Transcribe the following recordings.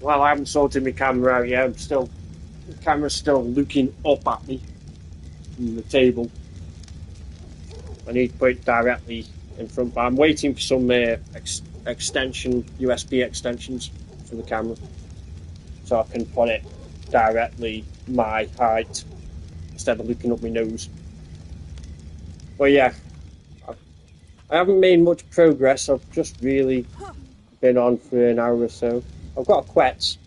Well, I haven't sorted my camera out yet. The camera's still looking up at me from the table. I need to put it directly in front, but I'm waiting for some USB extensions for the camera, so I can put it directly my height instead of looking up my nose. But yeah, I haven't made much progress. I've just really been on for an hour or so. I've got a quetz.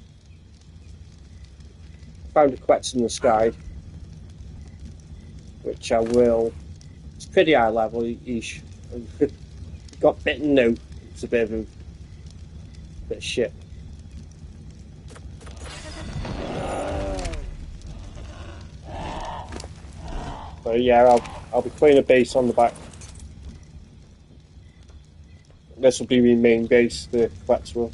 Found a quetz in the sky, which I will. It's pretty high level ish. Got bitten now. It's a bit of shit. But yeah, I'll be putting a base on the back. This will be my main base, the quetz will.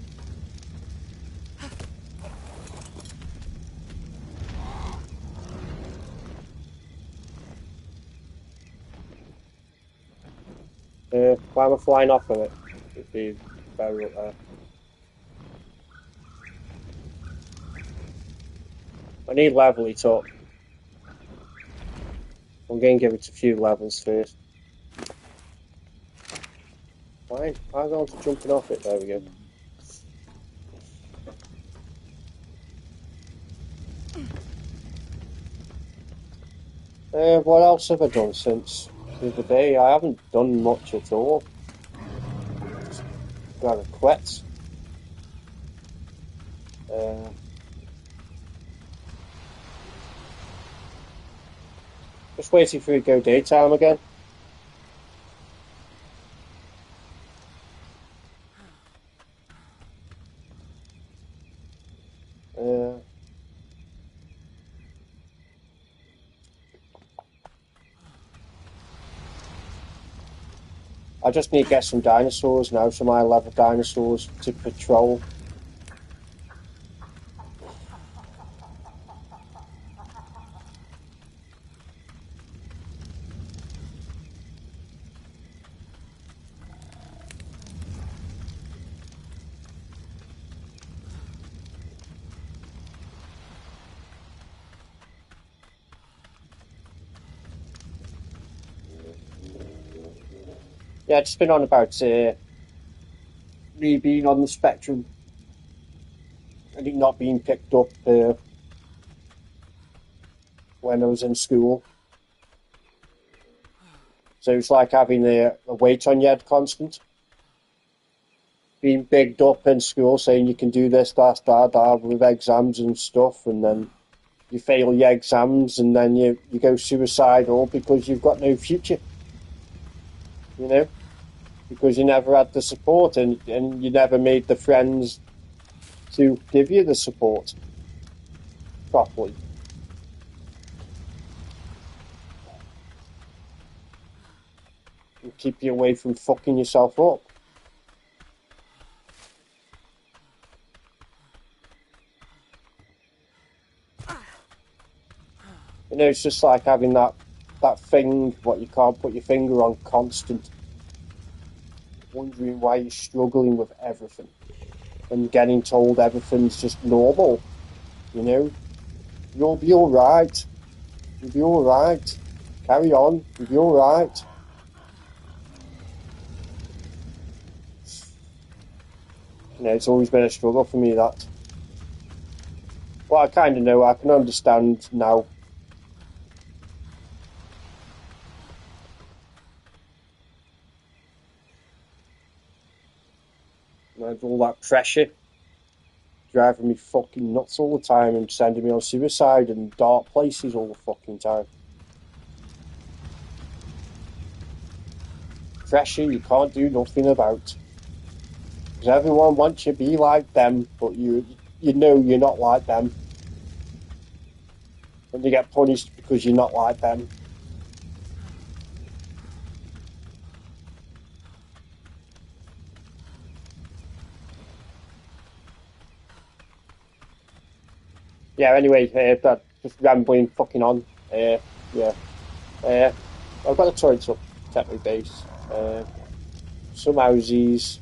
Why am I flying off of it? It'd be better up there. I need level it up. I'm going to give it a few levels first. Why am I going to jumping off it? There we go. What else have I done since the other day? I haven't done much at all. Just got a quetz. Just waiting for it to go daytime again. I just need to get some dinosaurs now, some high level dinosaurs to patrol. Yeah, just been on about me being on the spectrum and it not being picked up when I was in school. So it's like having a weight on your head constant. Being bigged up in school saying you can do this, that, with exams and stuff, and then you fail your exams and then you go suicidal because you've got no future. You know? Because you never had the support and you never made the friends to give you the support properly. And keep you away from fucking yourself up. You know, it's just like having that thing what you can't put your finger on constant. Wondering why you're struggling with everything. And getting told everything's just normal. You know? You'll be alright. You'll be alright. Carry on. You'll be alright. You know, it's always been a struggle for me, that. Well, I kind of know. I can understand now. With all that pressure driving me fucking nuts all the time and sending me on suicide and dark places all the fucking time. Pressure you can't do nothing about. Because everyone wants you to be like them, but you know you're not like them. And you get punished because you're not like them. Yeah, anyway, that just rambling fucking on. Yeah. I've got a turret to protect my base. Some houses.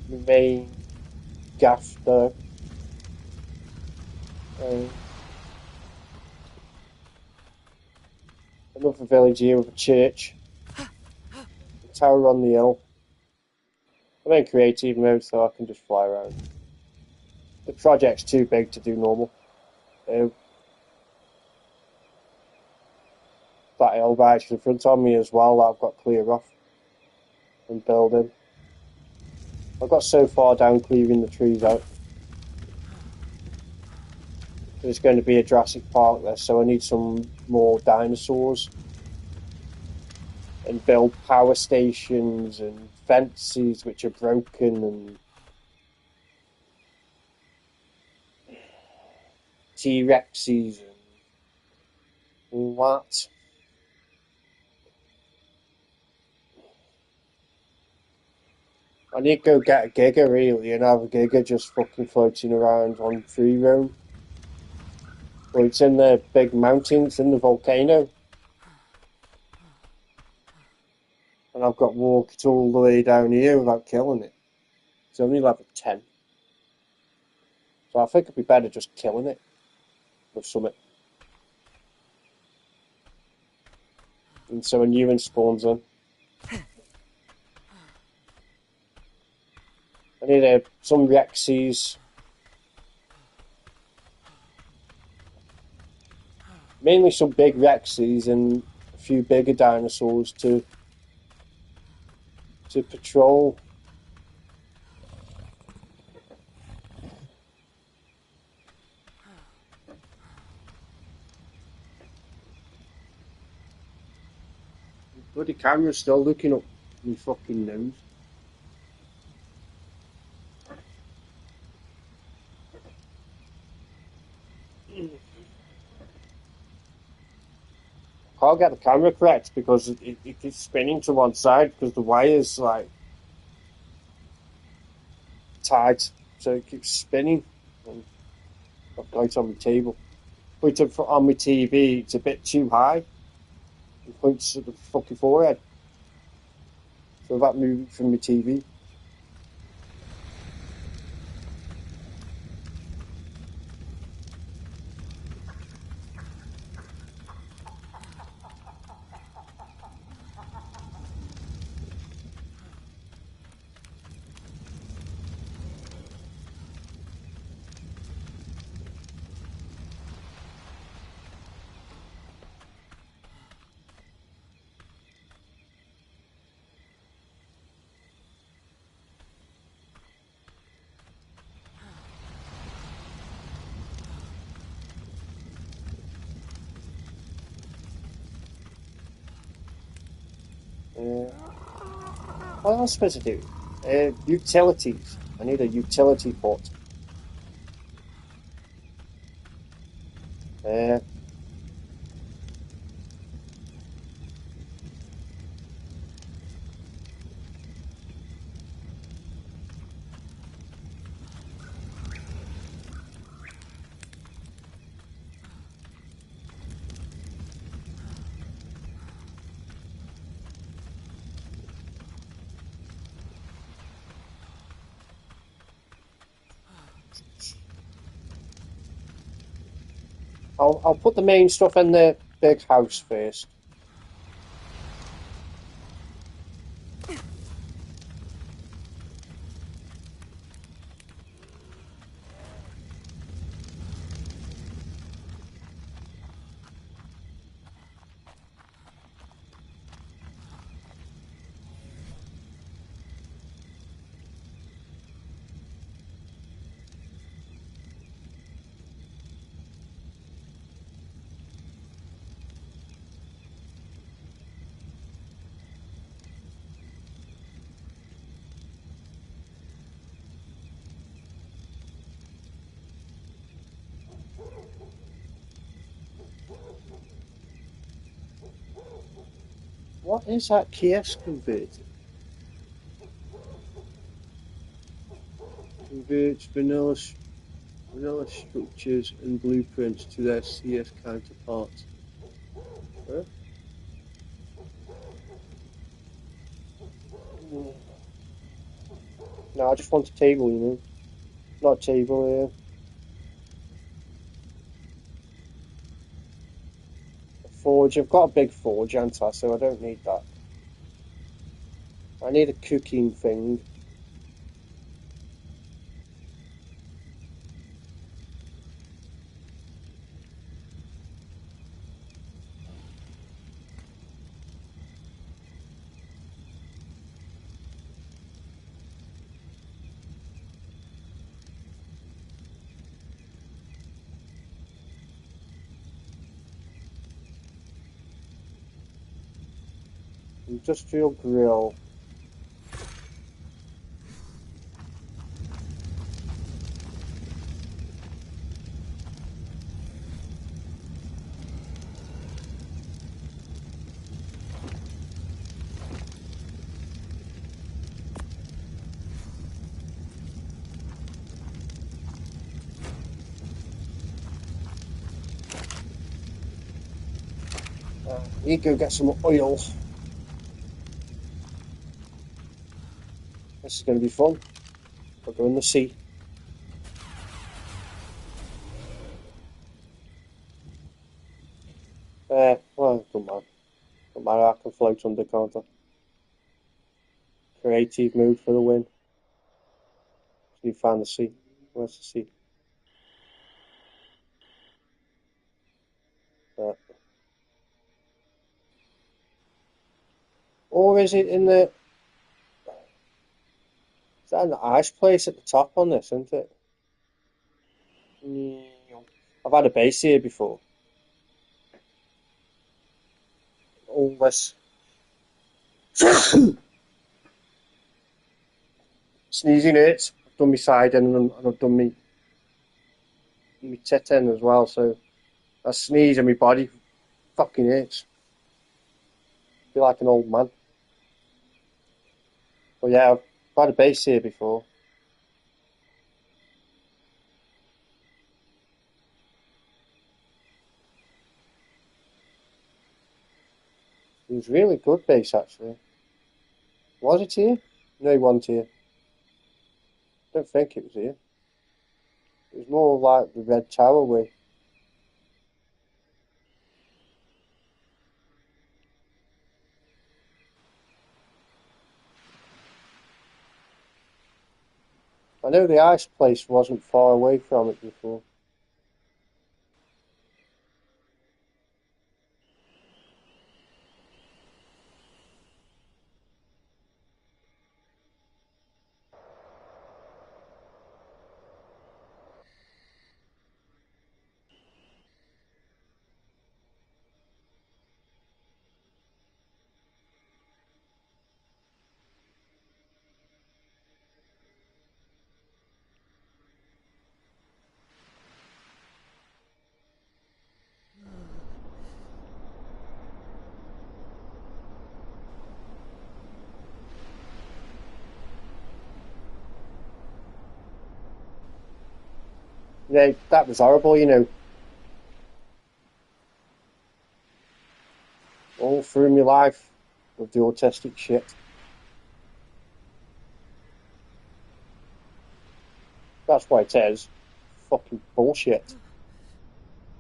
Main. gaff there. Another village here with a church. A tower on the hill. I'm in creative mode so I can just fly around. The project's too big to do normal. That hill right in front of me as well that I've got to clear off and building. I got so far down clearing the trees out. There's going to be a Jurassic Park there, so I need some more dinosaurs. And build power stations and fences which are broken and T-Rexes and all that. I need to go get a Giga really and have a Giga just fucking floating around on free roam. Well, it's in the big mountains in the volcano. And I've got to walk it all the way down here without killing it. It's only level 10. So I think it'd be better just killing it with something. And so a new one spawns in. I need some Rexes. Mainly some big Rexes and a few bigger dinosaurs to patrol. Bloody camera's still looking up my fucking nose. Can't get the camera correct because it keeps spinning to one side because the wire's like tight, so it keeps spinning. And I've got it on my table. Put it on my TV, it's a bit too high. It points at the fucking forehead. So that moved from my TV. What else am I supposed to do? Utilities. I need a utility port. I'll put the main stuff in the big house first. What is that KS converter? Converts vanilla structures and blueprints to their CS counterparts. Huh? No, I just want a table, you know. Not table here. A forge. I've got a big forge, haven't I? So I don't need that. I need a cooking thing. Industrial grill. Need to go get some oil. This is going to be fun. We'll go in the sea. Well, don't matter. Don't matter, I can float under, can't I? Creative mode for the win. So you find the sea. Where's the sea? Or is it in the... Is that an ice place at the top on this, isn't it? I've had a base here before. All this sneezing hurts. I've done my side in and I've done my tit in as well, so I sneeze and my body fucking hurts. I feel like an old man. But yeah, I've had a base here before. It was really good base actually. Was it here? No, it wasn't here. I don't think it was here. It was more like the Red Tower way. I know the ice place wasn't far away from it before. Yeah, that was horrible, you know. All through my life with the autistic shit. That's why it is. Fucking bullshit.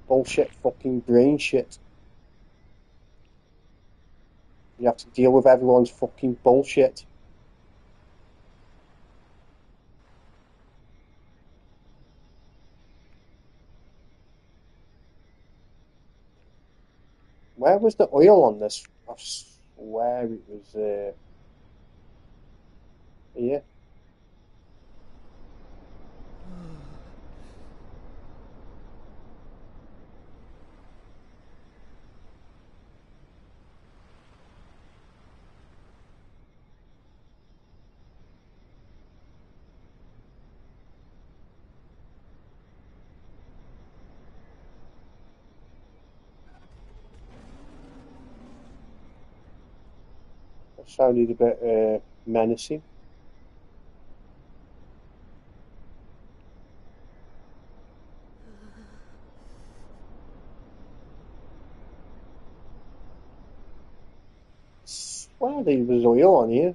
Bullshit fucking brain shit. You have to deal with everyone's fucking bullshit. Where was the oil on this? I swear it was here. That sounded a bit menacing. I swear there was oil on here.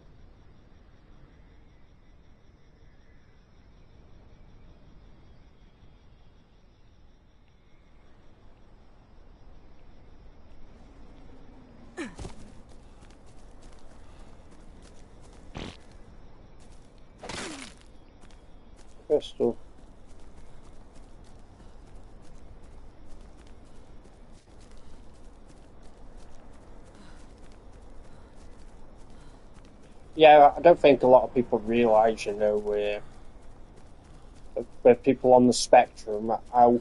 Crystal. Yeah, I don't think a lot of people realise, you know, where people on the spectrum, how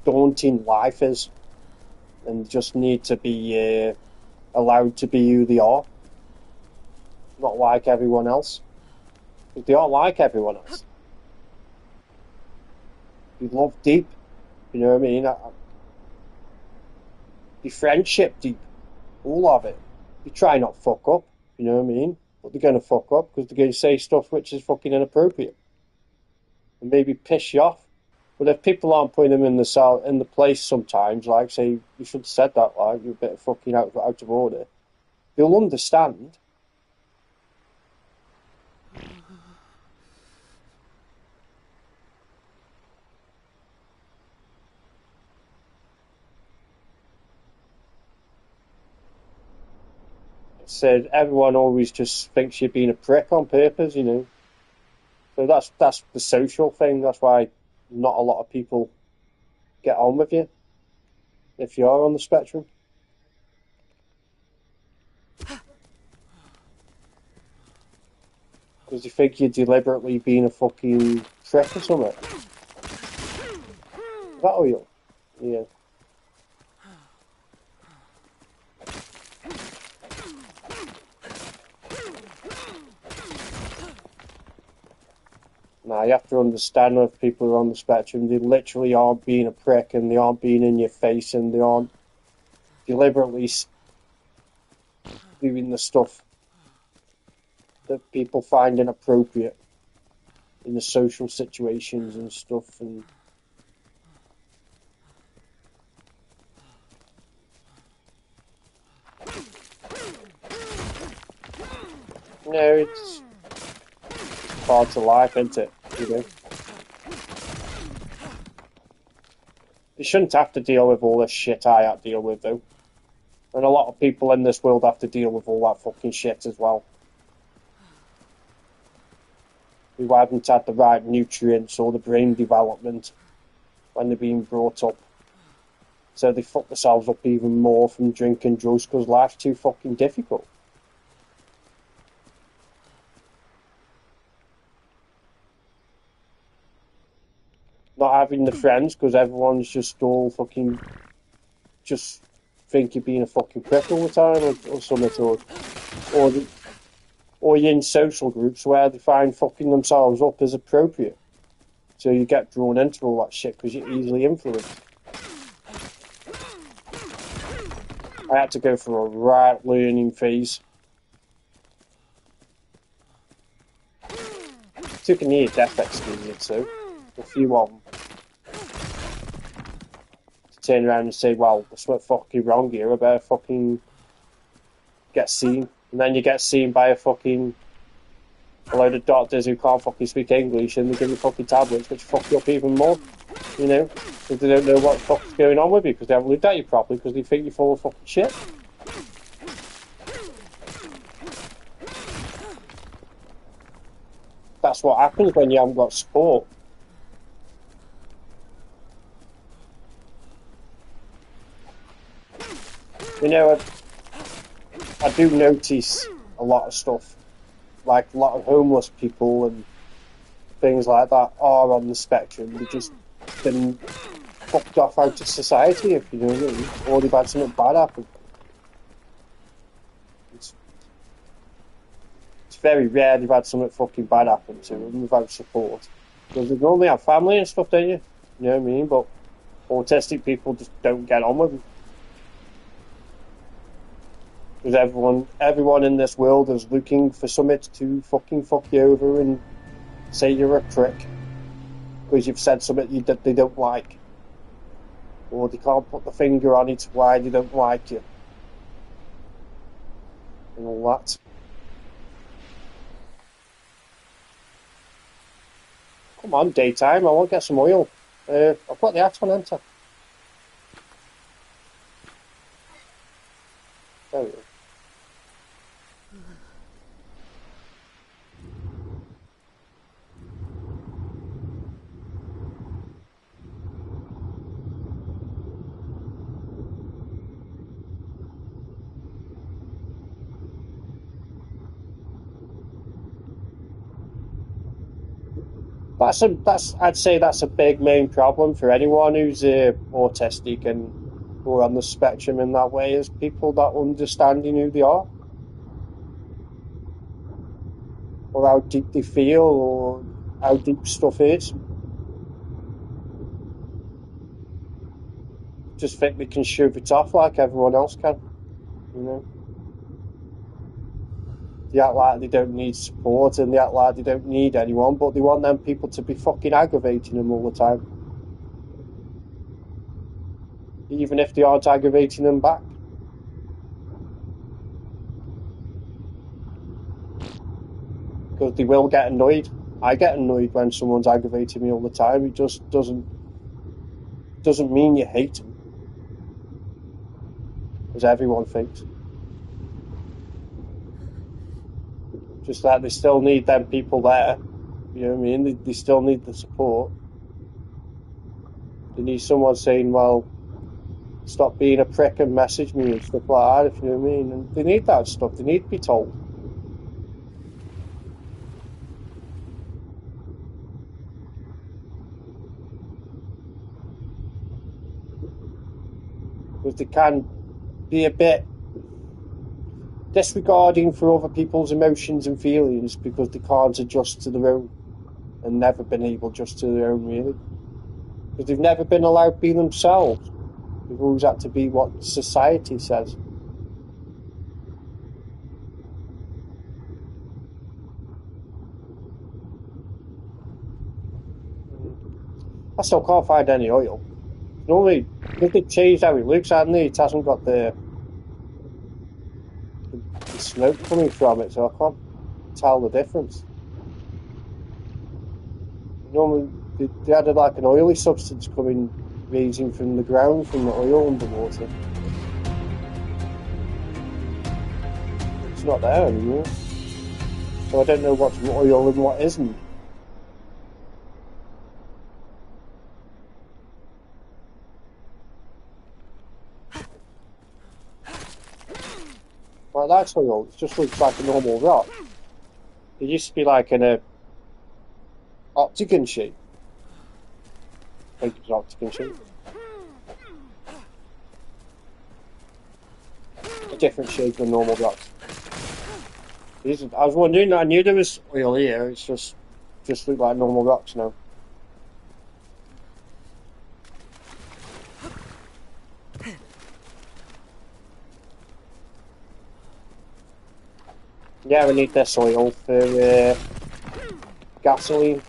daunting life is, and just need to be allowed to be who they are, not like everyone else. If they aren't like everyone else, you love deep, you know what I mean? Your friendship deep, all of it. You try not fuck up, you know what I mean? But they're going to fuck up because they're going to say stuff which is fucking inappropriate and maybe piss you off. But if people aren't putting them in the place sometimes, like say you should have said that, like you're a bit of fucking out of order, they'll understand. Said everyone always just thinks you're being a prick on purpose, you know. So that's the social thing. That's why not a lot of people get on with you if you're on the spectrum. Because you think you're deliberately being a fucking prick or something. Is that all you? Yeah. Now you have to understand if people are on the spectrum, they literally aren't being a prick and they aren't being in your face and they aren't deliberately doing the stuff that people find inappropriate in the social situations and stuff. And you know, it's part of life, isn't it? You know, you shouldn't have to deal with all this shit I have to deal with, though. And a lot of people in this world have to deal with all that fucking shit as well. Who haven't had the right nutrients or the brain development when they're being brought up. So they fuck themselves up even more from drinking drugs because life's too fucking difficult. Not having the friends because everyone's just all fucking just think you're being a fucking prick all the time or something, or, or you're in social groups where they find fucking themselves up as appropriate. So you get drawn into all that shit because you're easily influenced. I had to go through a right learning phase. Took a near-death experience, so a few of them. To turn around and say, well, that's what fucking wrong here, I better fucking get seen. And then you get seen by a load of doctors who can't fucking speak English and they give you fucking tablets which fuck you up even more, you know, because they don't know what the fuck's going on with you because they haven't looked at you properly because they think you're full of fucking shit. That's what happens when you haven't got support. You know, I do notice a lot of stuff, like a lot of homeless people and things like that are on the spectrum. They've just been fucked off out of society, if you know what I mean, or they've had something bad happen. It's very rare they've had something fucking bad happen to them without support. Because they normally have family and stuff, don't you? You know what I mean? But autistic people just don't get on with them. Because everyone in this world is looking for something to fucking fuck you over and say you're a prick because you've said something that they don't like, or they can't put the finger on it why they don't like you, and all that. Come on, daytime, I want to get some oil. I've got the hat on, haven't I? There we go. I'd say that's a big main problem for anyone who's autistic and who are on the spectrum in that way, is people not understanding who they are, or how deep they feel, or how deep stuff is. Just think they can shove it off like everyone else can, you know. They act like they don't need support, and they act like they don't need anyone, but they want them people to be fucking aggravating them all the time, even if they aren't aggravating them back. Because they will get annoyed. I get annoyed when someone's aggravating me all the time. It just doesn't mean you hate them, as everyone thinks. Just that they still need them people there. You know what I mean? They still need the support. They need someone saying, well, stop being a prick and message me and stuff like that, if you know what I mean. And they need that stuff. They need to be told. Because they can be a bit disregarding for other people's emotions and feelings because they can't adjust to their own, and never been able to adjust to their own, really. Because they've never been allowed to be themselves. They've always had to be what society says. I still can't find any oil. Normally, because they've changed how it looks, hasn't it? It hasn't got the smoke coming from it, so I can't tell the difference. Normally, they had like an oily substance coming, raising from the ground, from the oil underwater. It's not there anymore. So I don't know what's oil and what isn't. Like that's oil, it just looks like a normal rock. It used to be like in a octagon shape. I think it was octagon shape. A different shape than normal rocks. I was wondering, I knew there was oil here, it's just looked like normal rocks now. Yeah, we need this oil for gasoline.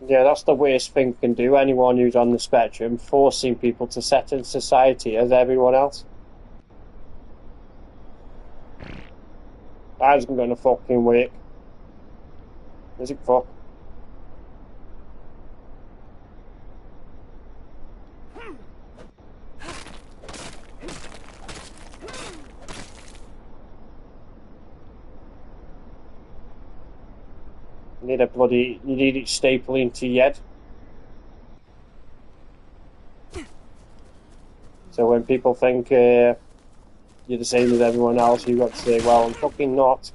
Yeah, that's the worst thing can do anyone who's on the spectrum, forcing people to set in society as everyone else. That isn't going to fucking work. Is it fuck? You need it stapling to your head. So when people think you're the same as everyone else, you've got to say, well, I'm fucking not.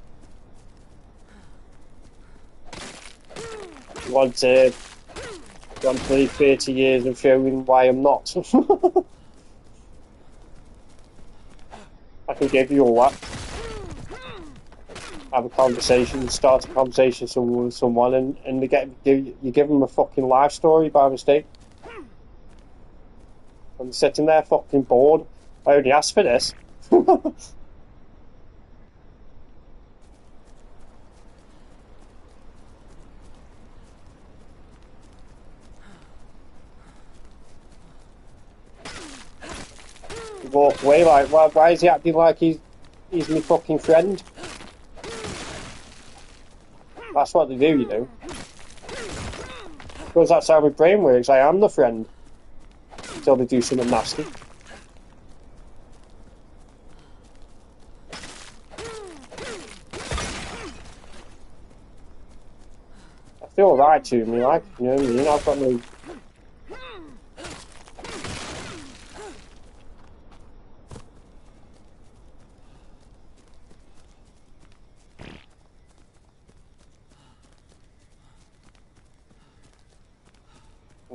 You want to play 30 years of showing why I'm not. I can give you all that. Have a conversation, start a conversation with someone, and you give them a fucking life story by mistake. I'm sitting there fucking bored. I only asked for this. Walk away like, why is he acting like he's my fucking friend? That's what they do, you know. Because that's how my brain works. I am the friend until they do something nasty. I feel right to me, like, you know what I mean? I've got no.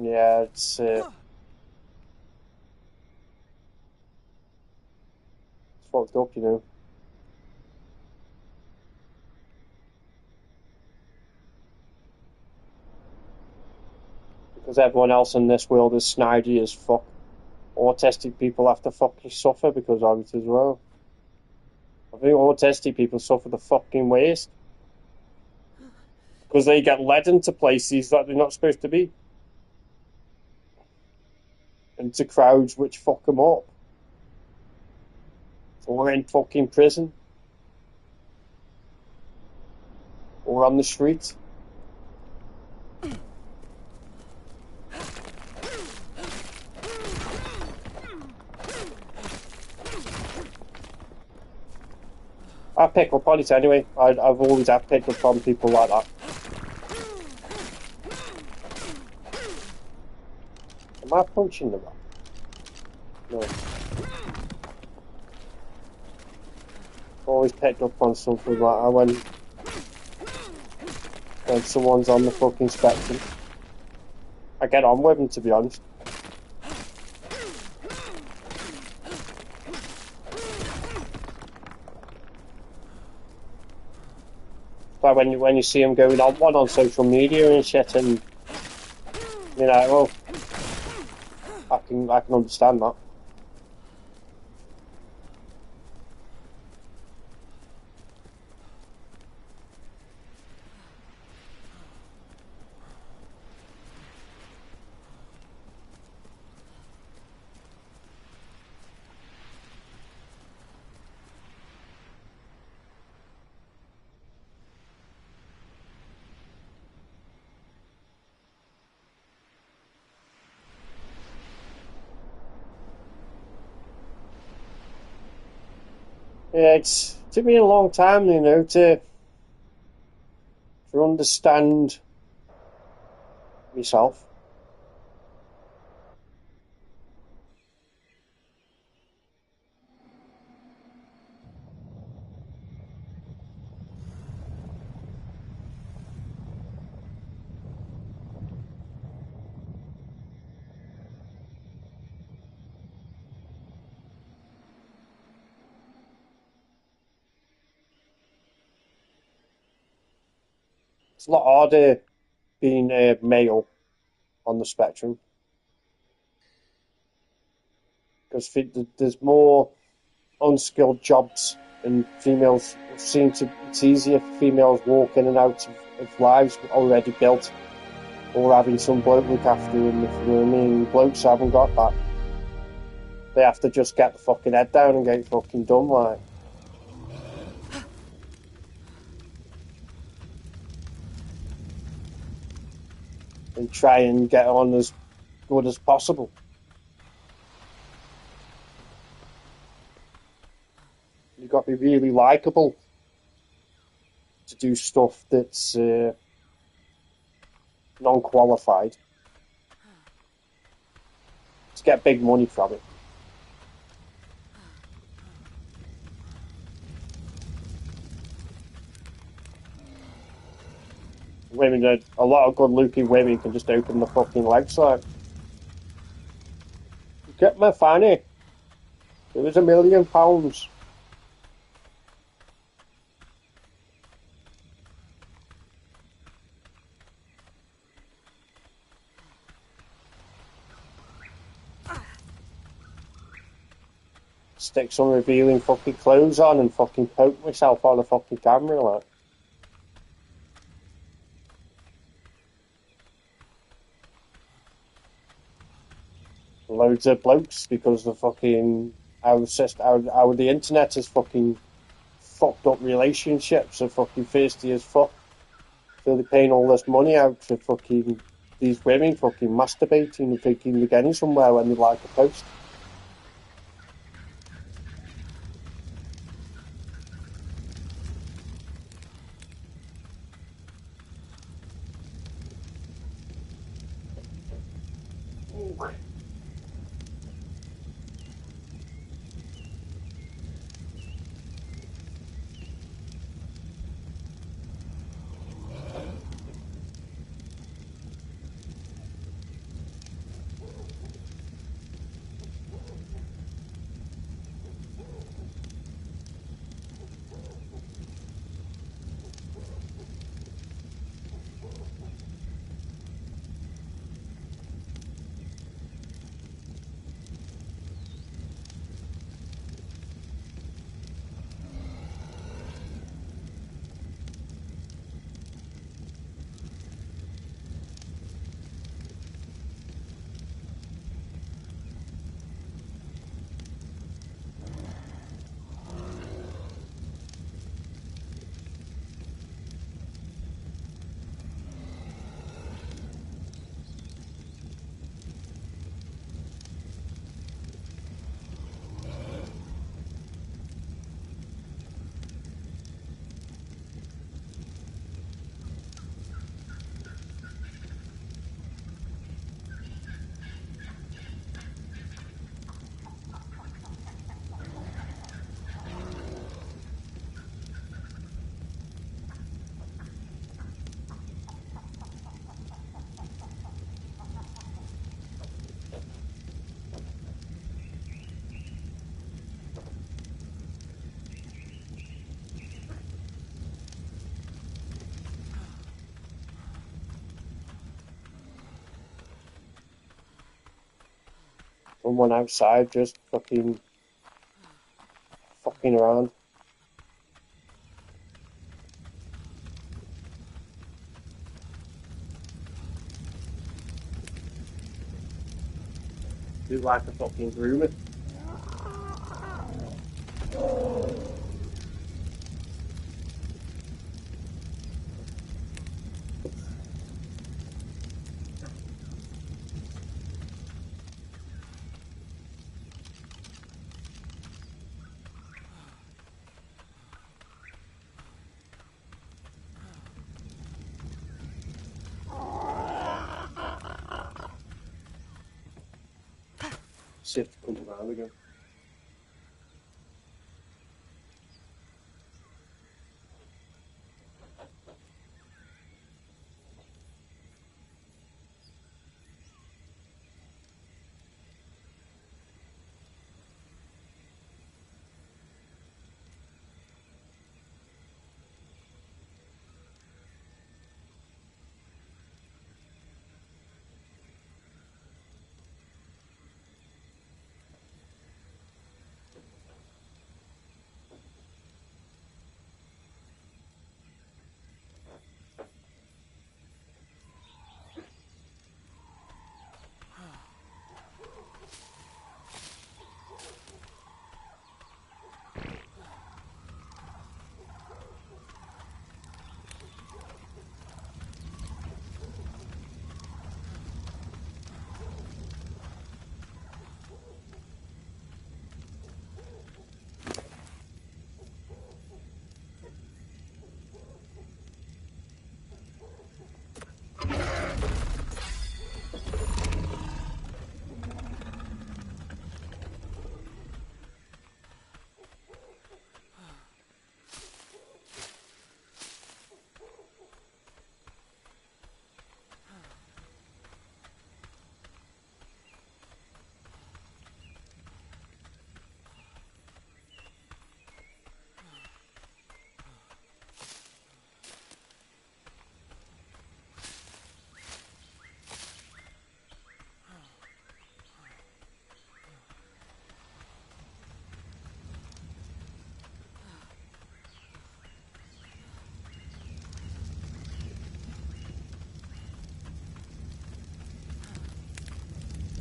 Yeah, it's fucked up, you know. Because everyone else in this world is snidey as fuck. Autistic people have to fucking suffer because of it as well. I think autistic people suffer the fucking worst. Because they get led into places that they're not supposed to be. Into crowds which fuck them up. Or in fucking prison. Or on the street. I pick up on it anyway. I've always had picked up on people like that. Am I punching the rat? No. Always picked up on something like that when someone's on the fucking spectrum. I get on with them, to be honest. But when you see them going on social media and shit, and you know, well, I can understand that. Yeah, it's took me a long time, you know, to understand myself. It's a lot harder being a male on the spectrum because there's more unskilled jobs, and females seem to. It's easier for females walk in and out of lives already built, or having some bloke look after them. If you know what I mean, blokes haven't got that. They have to just get the fucking head down and get it fucking done, like. And try and get on as good as possible. You've got to be really likable to do stuff that's non-qualified to get big money from it. Women, a lot of good-looking women can just open the fucking legs like, get my fanny. It was £1 million. stick some revealing fucking clothes on and fucking poke myself on a fucking camera, like. Loads of blokes because the fucking how the internet is fucking fucked up relationships are fucking thirsty as fuck. So they're paying all this money out to fucking these women fucking masturbating and thinking they're getting somewhere when they like a post. Someone outside just fucking around. Do like a fucking groomer. See if it comes around again.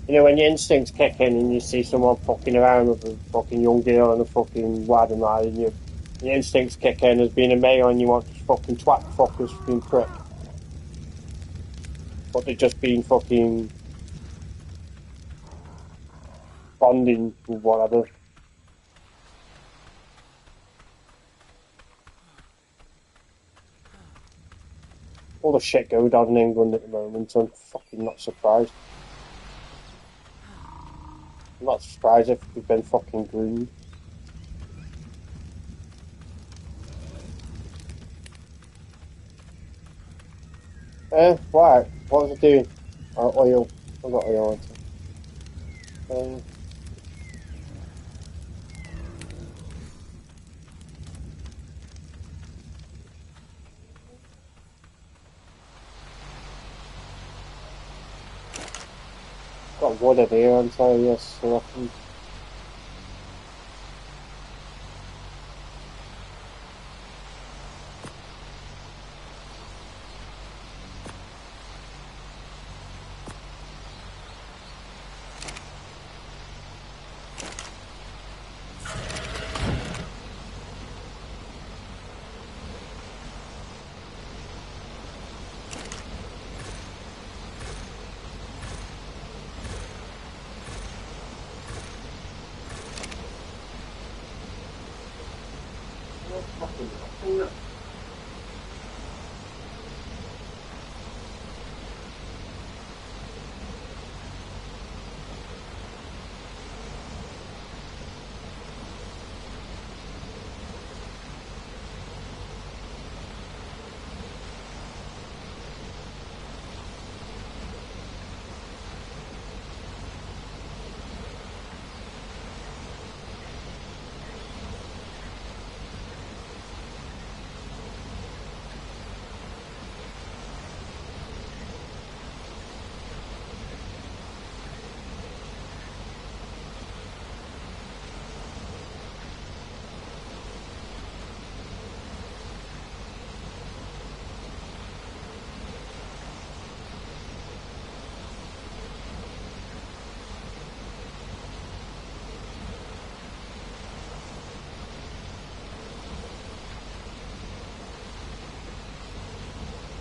You know, when your instincts kick in and you see someone fucking around with a fucking young girl and a fucking lad and that, and your instincts kick in as being a male and you want to fucking twat fuckers fucking prick. But they've just been fucking bonding with whatever. All the shit going on in England at the moment, I'm fucking not surprised. I'm not surprised if we've been fucking groomed. Why? What was I doing? Oil. I got oil into it. Got wood in here, I'm sorry, yes, so I can...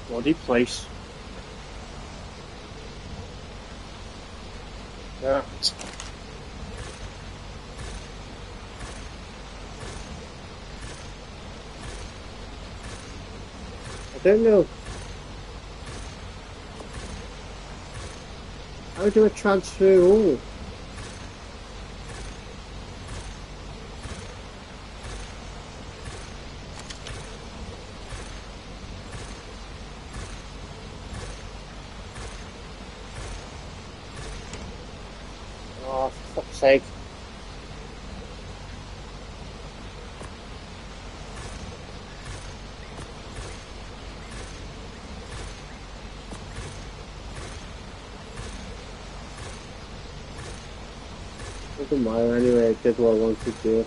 Bloody place. Yeah. I don't know. How do I transfer all? Oh, for fuck's sake. Doesn't matter anyway, I did what I wanted to do.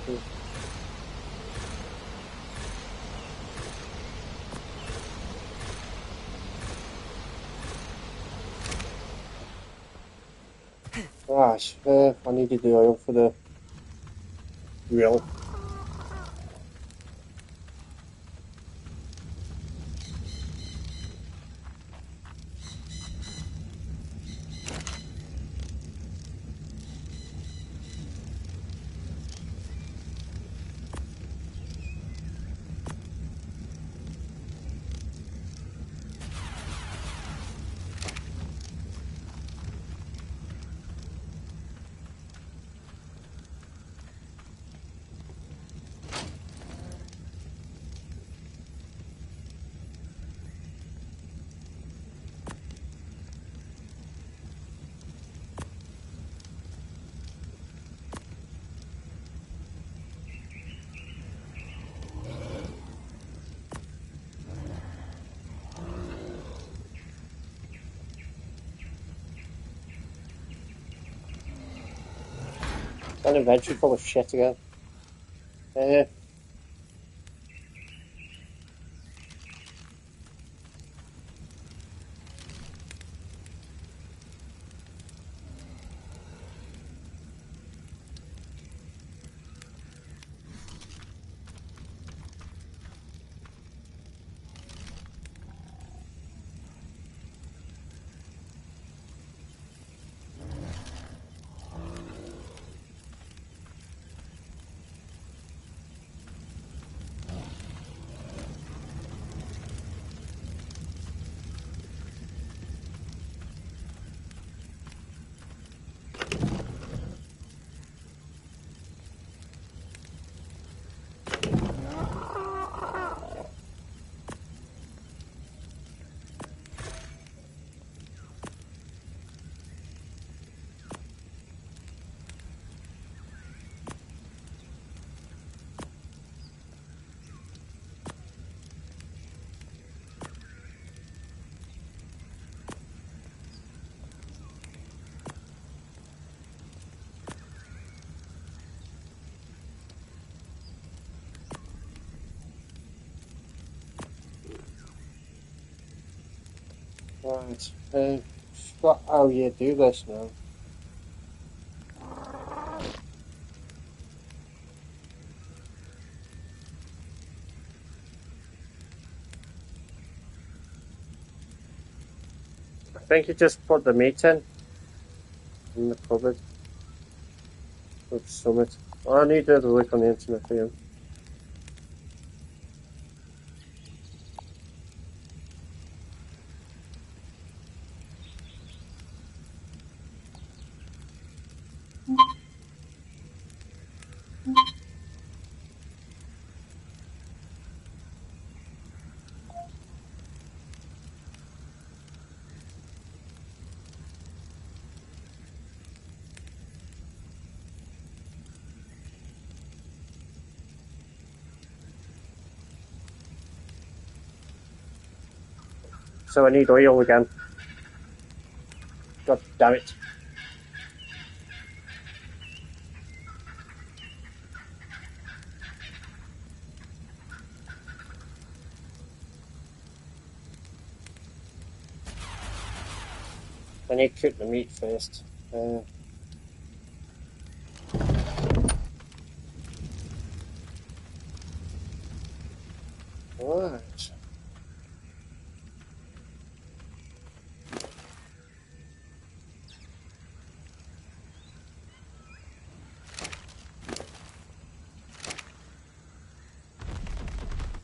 Gosh, I needed the oil for the grill. An inventory full of shit again. Uh, Right. Forgot how you do this now. I think you just put the meat in the cupboard with summit. I need to look on the internet for you. So I need oil again. God damn it. I need to cook the meat first. Right.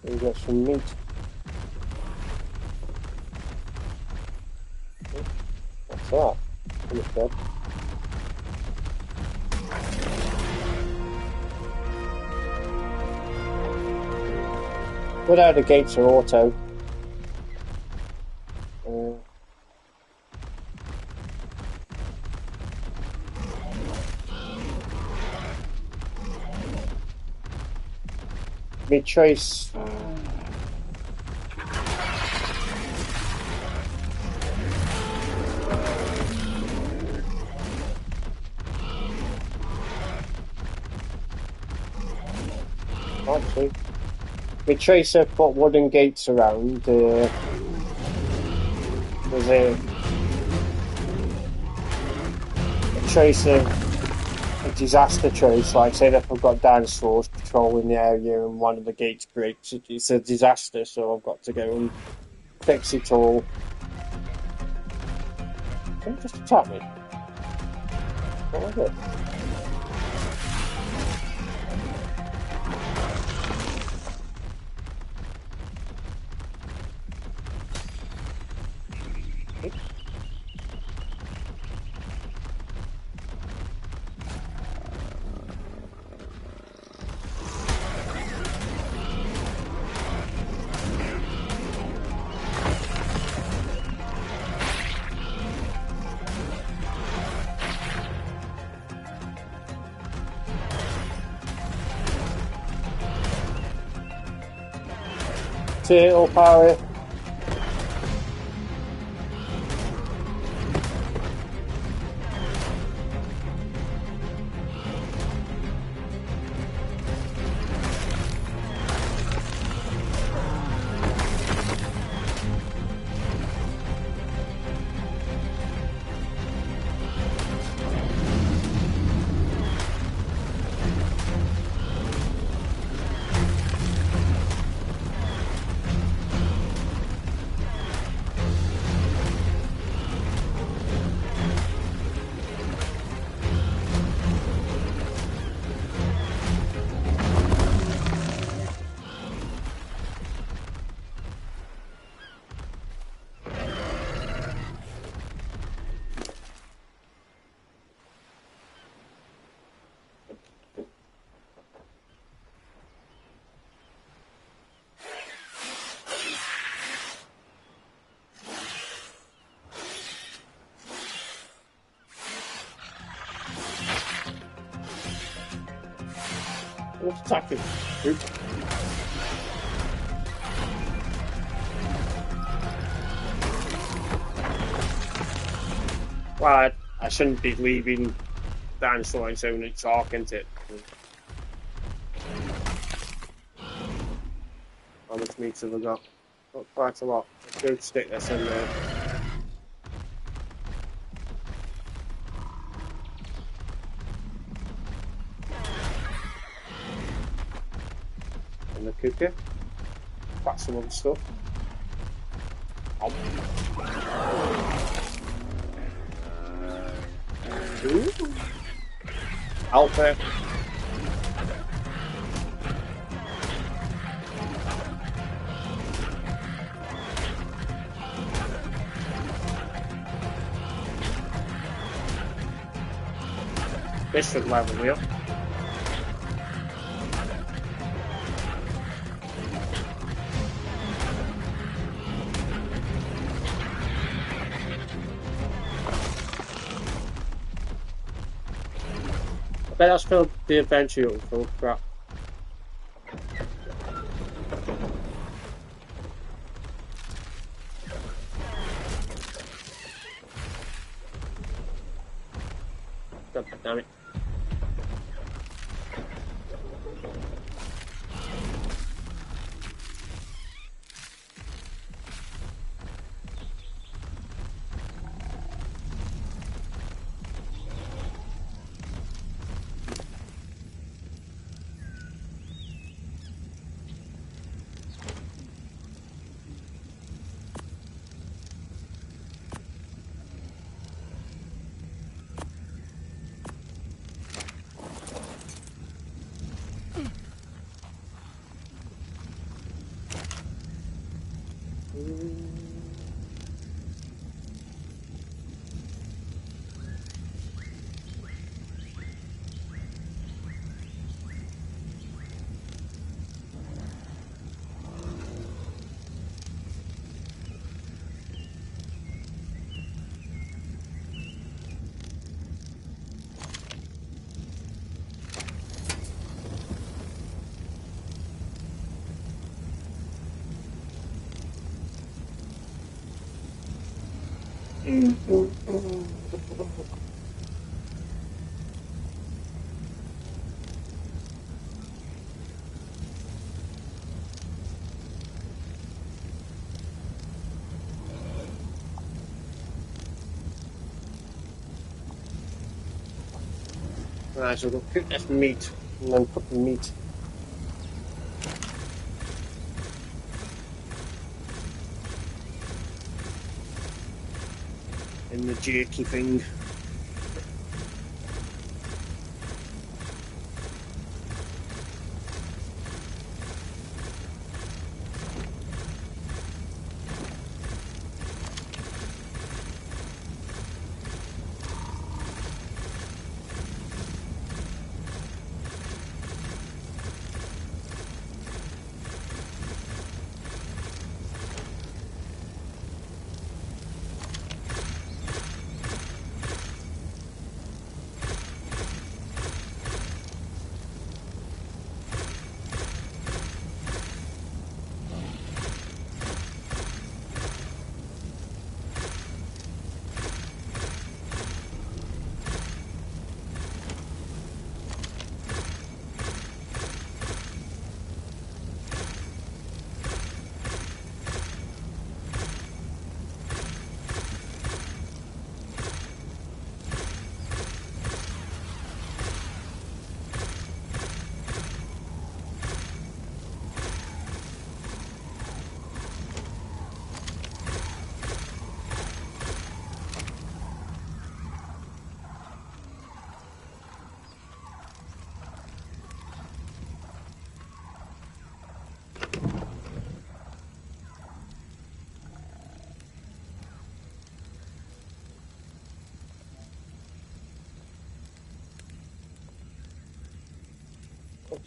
We got some meat. What's that? Almost dead. Good how the gates are auto. Me choice. Actually, me tracer put wooden gates around. There's a tracer, a disaster trace. Like say if I've got dinosaurs patrolling the area and one of the gates breaks, it's a disaster. So I've got to go and fix it all. Can you just attack me? What was it? Turtle power. What's attacking? Oops. Well, I shouldn't be leaving dinosaur in zone it's arc, isn't it? How much meat have I got? Got quite a lot. Let's go stick this in there. the cooker. That's some other stuff. Ooh. Alpha. This should level me up. I bet that's filled the adventure up full of crap. God damn it. Right, so we'll cook this meat and then put the meat in the jerky thing.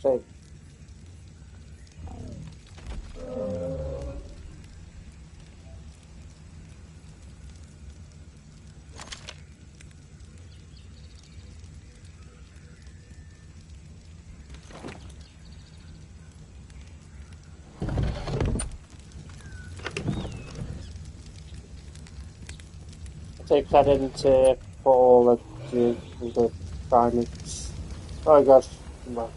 So take that into all of the diamonds. Oh god, come on.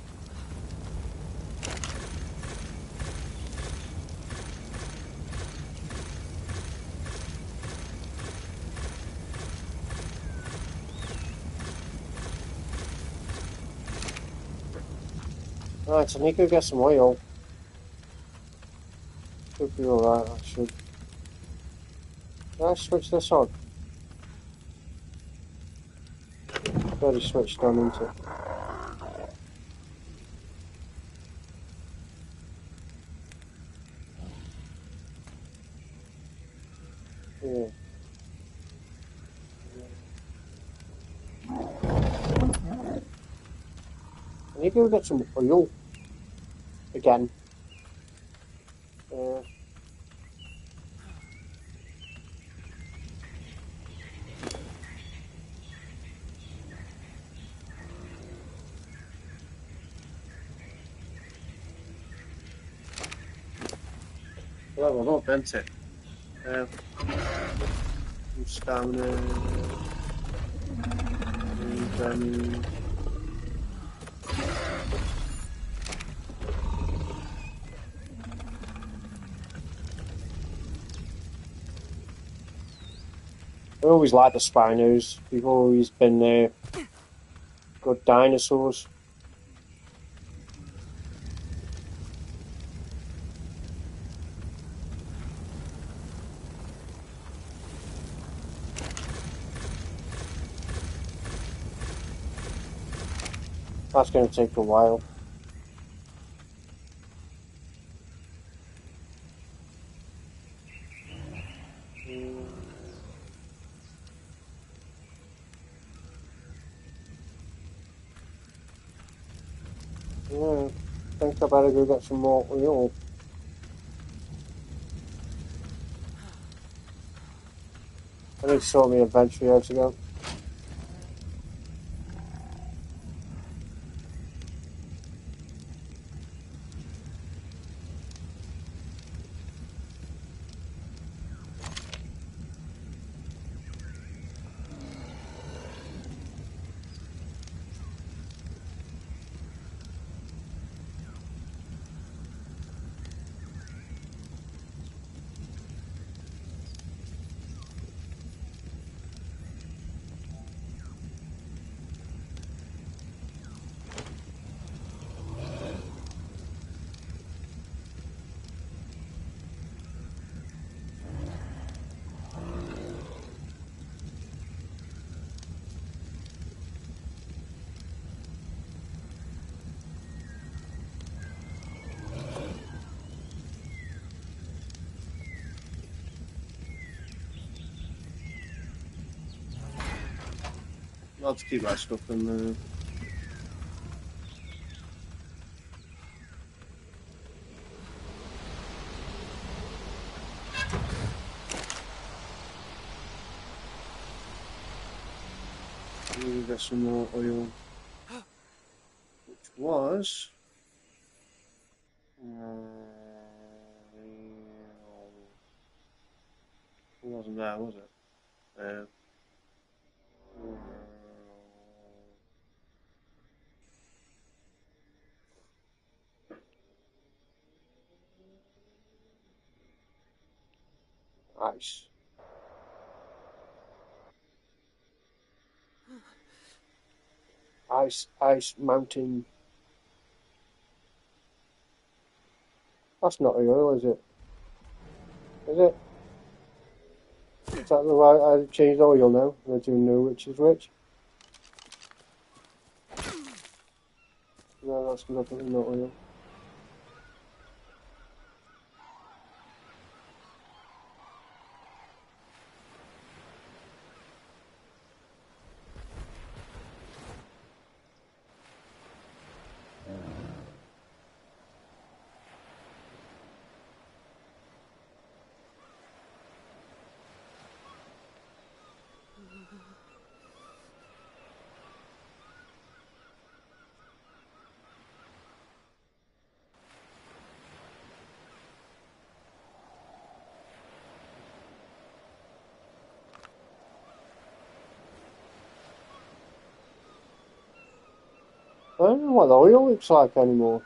Right, so I need to go get some oil. Should be alright, I should. Can I switch this on? I've already switched on into it. Yeah. I need to go get some oil again. Well, I've not bent it. Some stamina. And, I always like the Spinos. They've always been good dinosaurs. That's going to take a while. Yeah, I think I better go get some more oil. I need to sort my inventory out again. I'll have to keep that stuff in there. We'll get some more oil. Which was... it wasn't there, was it? Ice. Ice mountain. That's not oil, is it? Is it? Is that the right? I changed oil now. I do know which is which. No, that's definitely not oil. I don't know what the oil looks like anymore.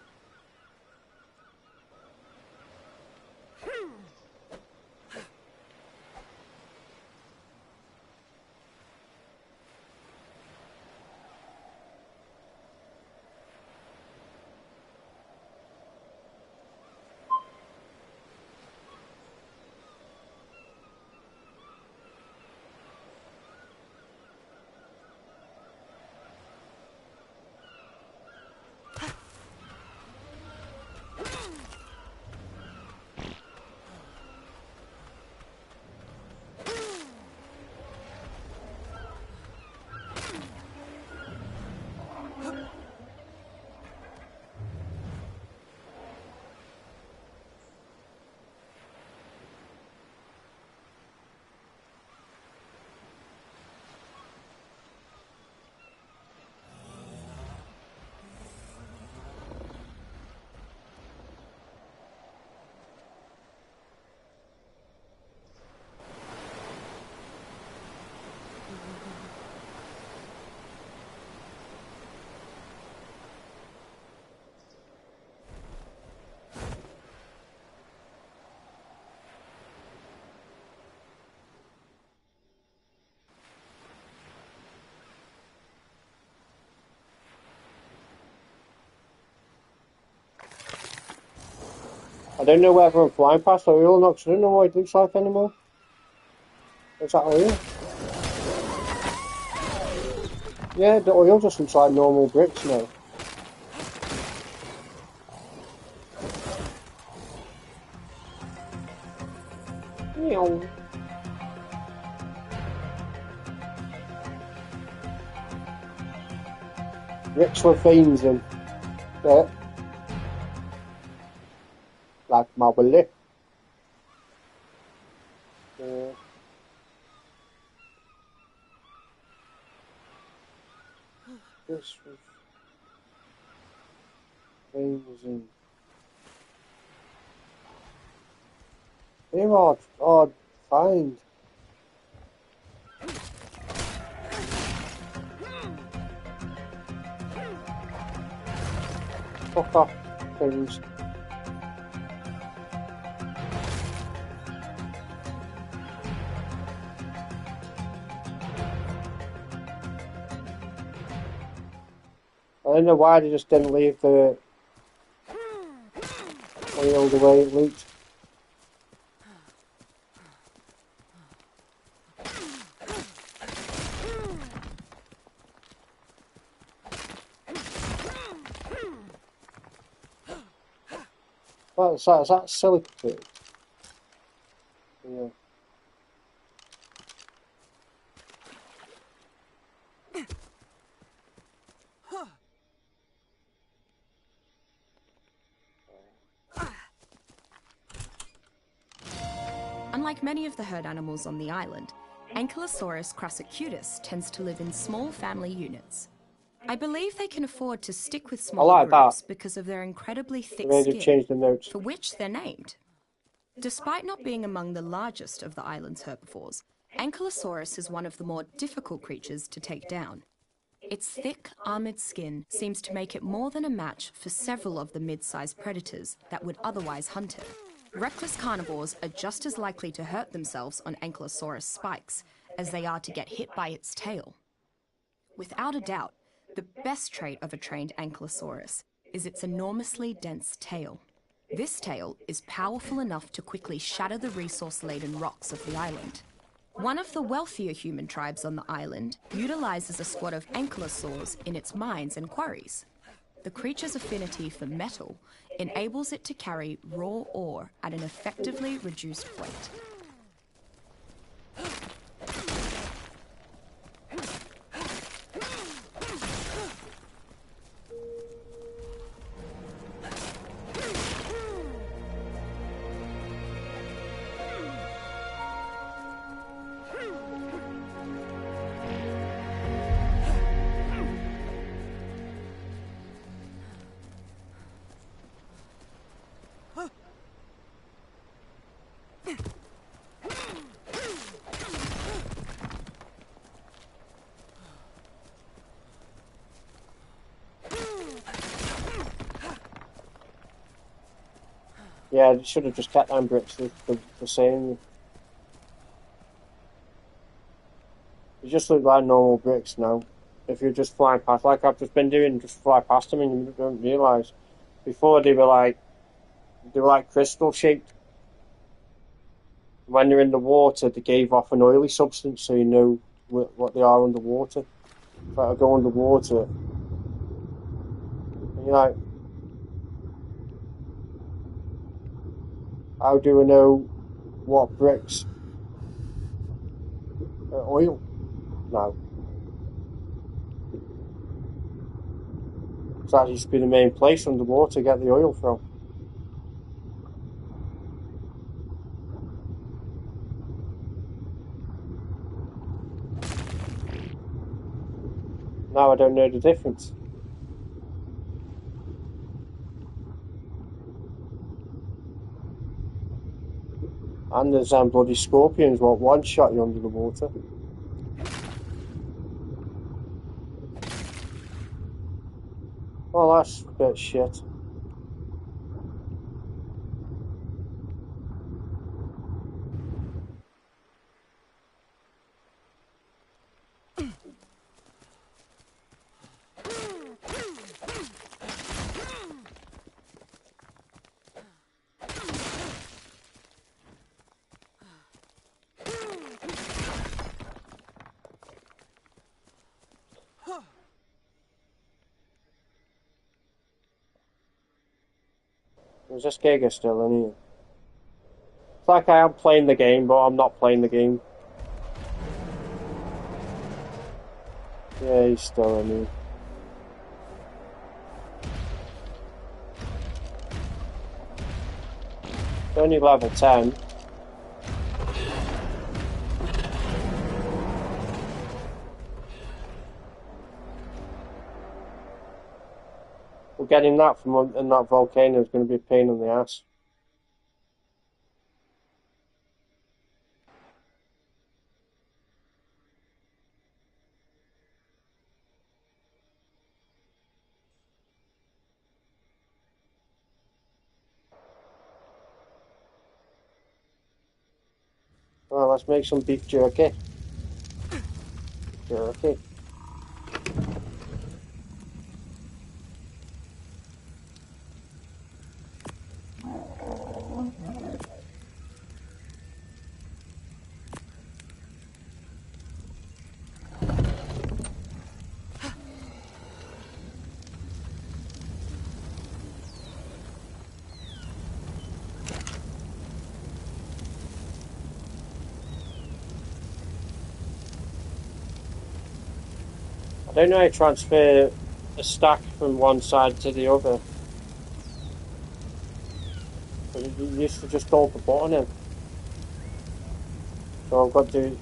I don't know whether I'm flying past oil or not, 'cause I don't know what it looks like anymore. Is that oil? Yeah, the oil just looks like normal bricks now. Meow. Bricks with veins in. Yeah. Like my willy. Yeah. Bricks with veins in. They're hard to find. Fuck off things. I don't know why they just didn't leave the oil the way it looked. What is that? Is that silicate? Yeah. Unlike many of the herd animals on the island, Ankylosaurus crassicutes tends to live in small family units. I believe they can afford to stick with smaller like groups that. because of their incredibly thick They made them skin, change the notes. for which they're named. Despite not being among the largest of the island's herbivores, Ankylosaurus is one of the more difficult creatures to take down. Its thick, armored skin seems to make it more than a match for several of the mid-sized predators that would otherwise hunt it. Reckless carnivores are just as likely to hurt themselves on Ankylosaurus spikes as they are to get hit by its tail. Without a doubt, the best trait of a trained Ankylosaurus is its enormously dense tail. This tail is powerful enough to quickly shatter the resource-laden rocks of the island. One of the wealthier human tribes on the island utilizes a squad of ankylosaurs in its mines and quarries. The creature's affinity for metal enables it to carry raw ore at an effectively reduced weight. Yeah, they should have just kept them bricks the same. They just look like normal bricks now. If you're just flying past, like I've just been doing, just fly past them and you don't realise. Before they were like crystal shaped. When they're in the water, they gave off an oily substance, so you know what they are underwater. Try to go underwater, and you're like, how do I know what bricks are oil? No. So that used to be the main place underwater to get the oil from. Now I don't know the difference. And there's bloody scorpions what one shot you under the water. Well, that's a bit shit. There's this Giga still in here. It's like I am playing the game, but I'm not playing the game. Yeah, he's still in here. It's only level 10. We're getting that from in that volcano is going to be a pain in the ass. Well, let's make some beef jerky. Jerky. I don't know how to transfer a stack from one side to the other. But you used to just hold the button in. So I've got to...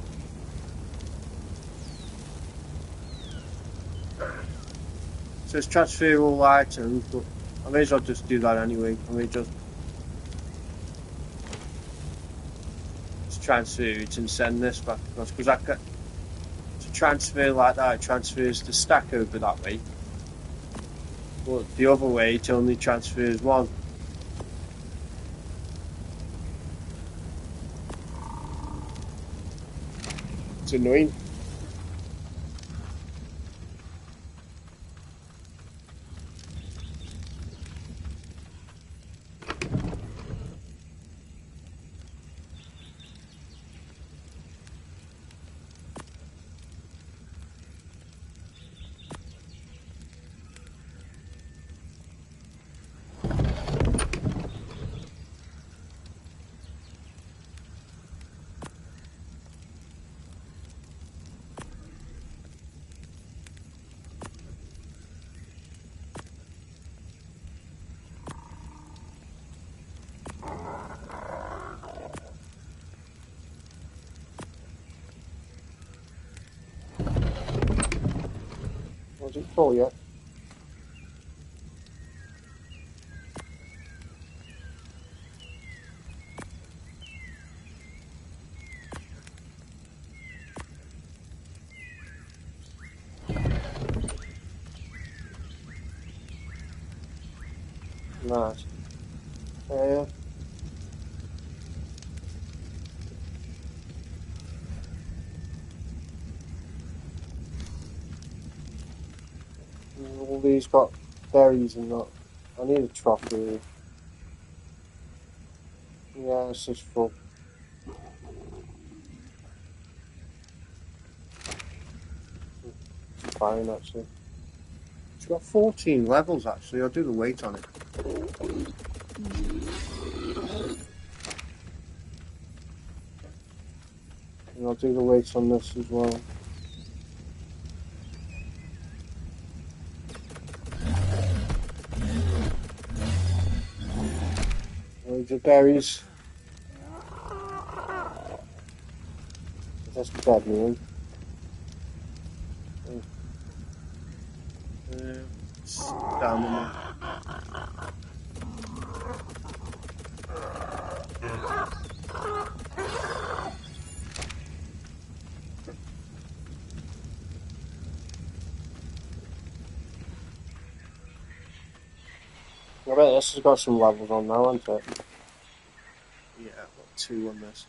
So it's transfer all items, but I may as well just do that anyway. I may just transfer it and send this back across. Because I got to transfer like that, it transfers the stack over that way. But the other way, it only transfers one. It's annoying. Was it full yet? Nice. All these got berries and that. I need a trophy. Yeah, this is full. It's fine actually. It's got 14 levels actually. I'll do the weight on it. And I'll do the weight on this as well. Loads of berries. That's dead man. Down in there. I bet this has got some levels on now, hasn't it? Yeah, I've got 2 on this.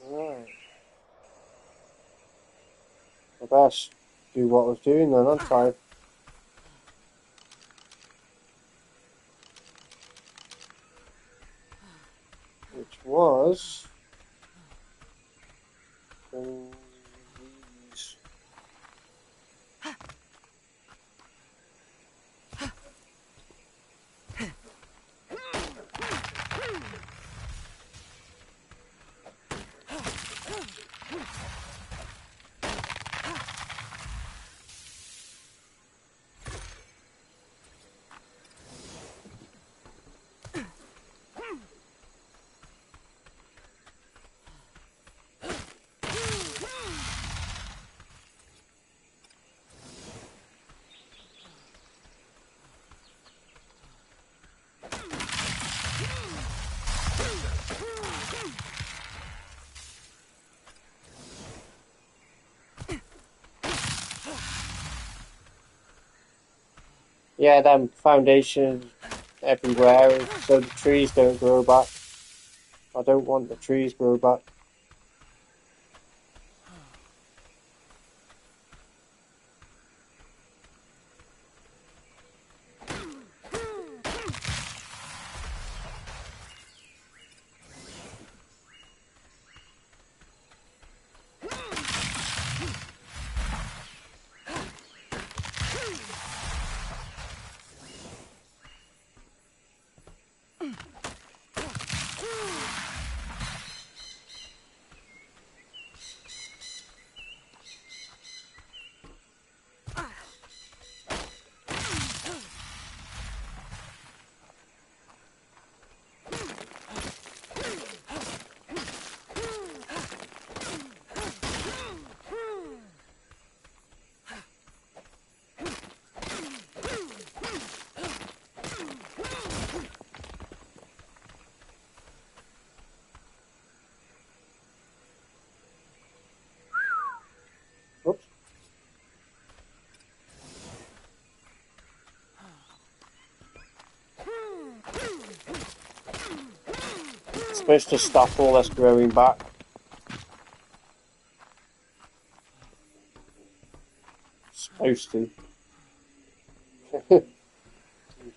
Alright. I best do what I was doing then, I'm tired. was these. Yeah, them foundations everywhere so the trees don't grow back. I don't want the trees grow back. Oops. It's supposed to stop all this growing back. Supposed to.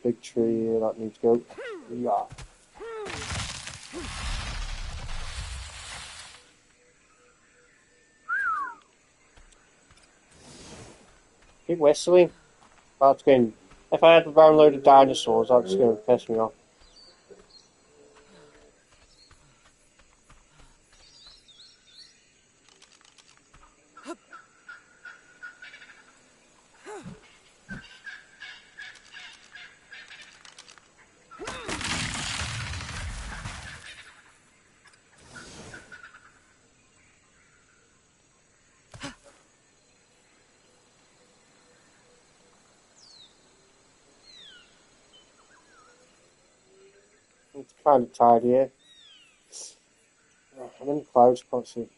Big tree here that needs to go. Yeah. Keep whistling. That's going. If I had a round load of dinosaurs, that's going to piss me off. It's kind of tired here. I'm in the clouds, can't see.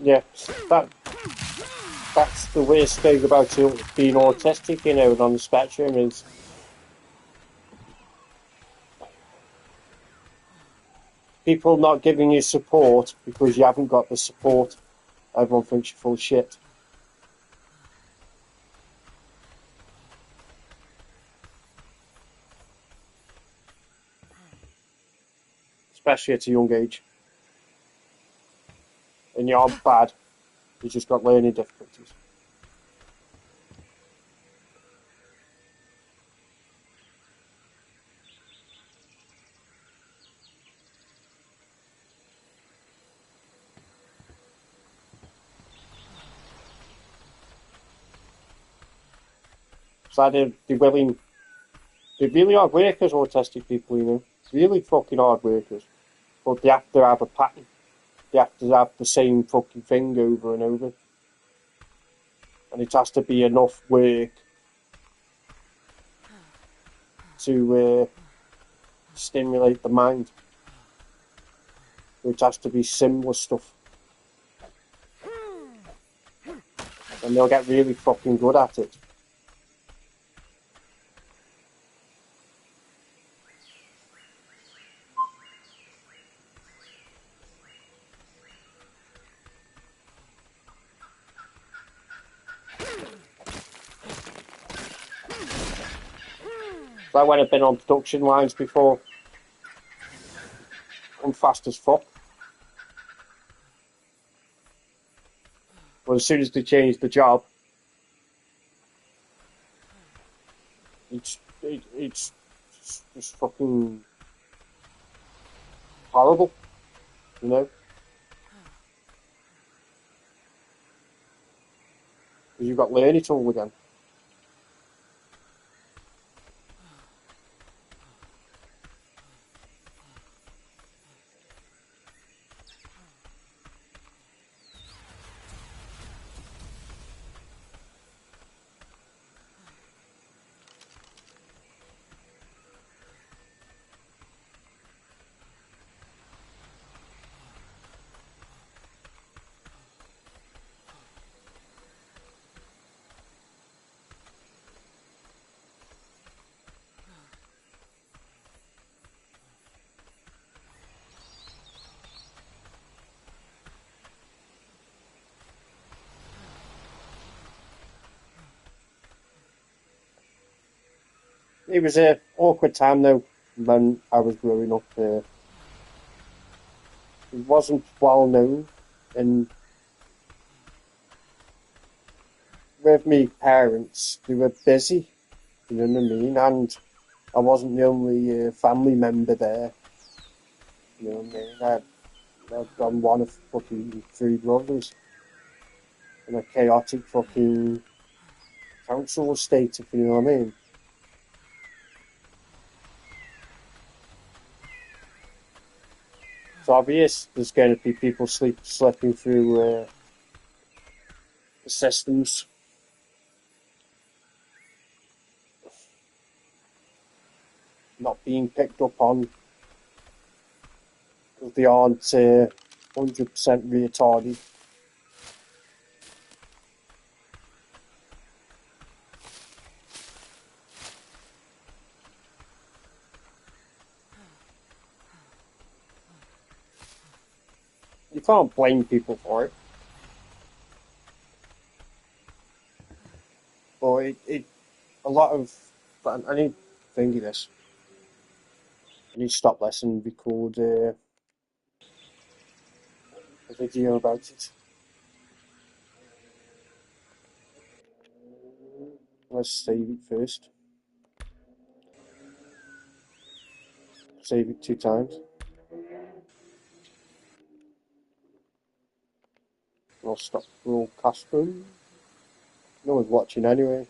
Yeah, that that's the worst thing about being autistic, you know, and on the spectrum is people not giving you support because you haven't got the support. Everyone thinks you're full of shit. Especially at a young age. And you aren't bad. You just got learning difficulties. So they're really hard workers, autistic people, you know. Really fucking hard workers. But they have to have a pattern. They have to have the same fucking thing over and over. And it has to be enough work to stimulate the mind. It has to be similar stuff. And they'll get really fucking good at it. Like when I've been on production lines before, I'm fast as fuck. But as soon as they change the job, it's just fucking horrible, you know? Because you've got learning it all again. It was an awkward time though when I was growing up. It wasn't well known, and with me parents, they were busy. You know what I mean? And I wasn't the only family member there. You know what I mean? I'm one of fucking three brothers in a chaotic fucking council estate, if you know what I mean. It's obvious there's going to be people slipping through the systems. Not being picked up on because they aren't 100% retarded. You can't blame people for it. But a lot of, I need to think of this. I need to stop this and record a video about it. Let's save it first. Save it 2 times. I'll stop broadcasting. No one's watching anyway.